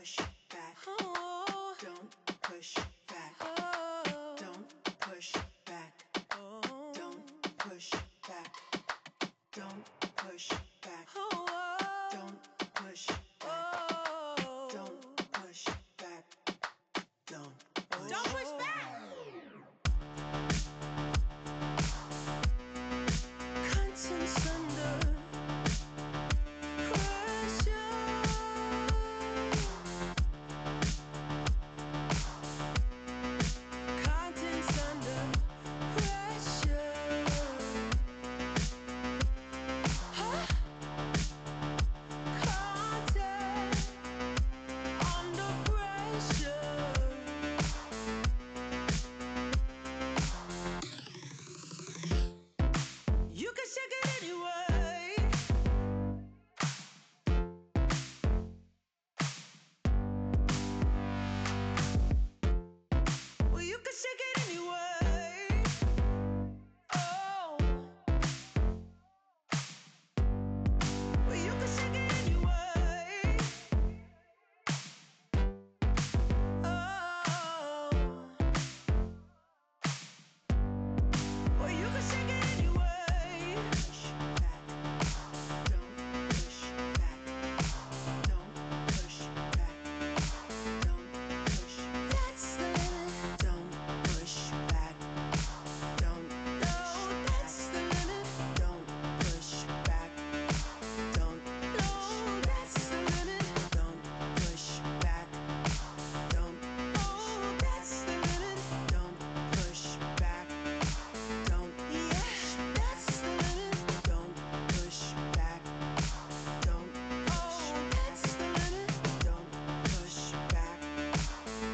push back. Oh. Don't push back. Oh. Don't push back. Oh. Don't push back. Don't push back. Oh. Don't push back. Oh. Don't push back. Don't push back. Contents under pressure. Contents under pressure. Huh? Content under pressure. You can shake it anyway. Well, you can shake it anyway. Oh. Well, you can shake it anyway. Oh. Well, you can shake it anyway. Push back. Don't push back. Don't push back. Don't push. That's the limit. Don't push back. Don't. No, that's the limit. Don't push back. Don't. No, that's the limit. Don't push back. Don't. Oh, that's the limit. Don't push back. Don't. Yeah, that's the limit. Don't push back. Don't. Oh, that's the limit. Don't push back.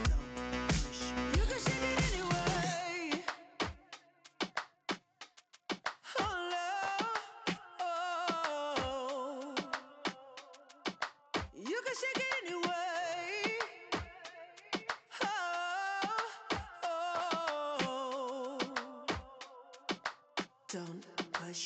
Don't push. You can shake it anyway. Oh, love. Oh. You can shake it anyway. Oh. Don't push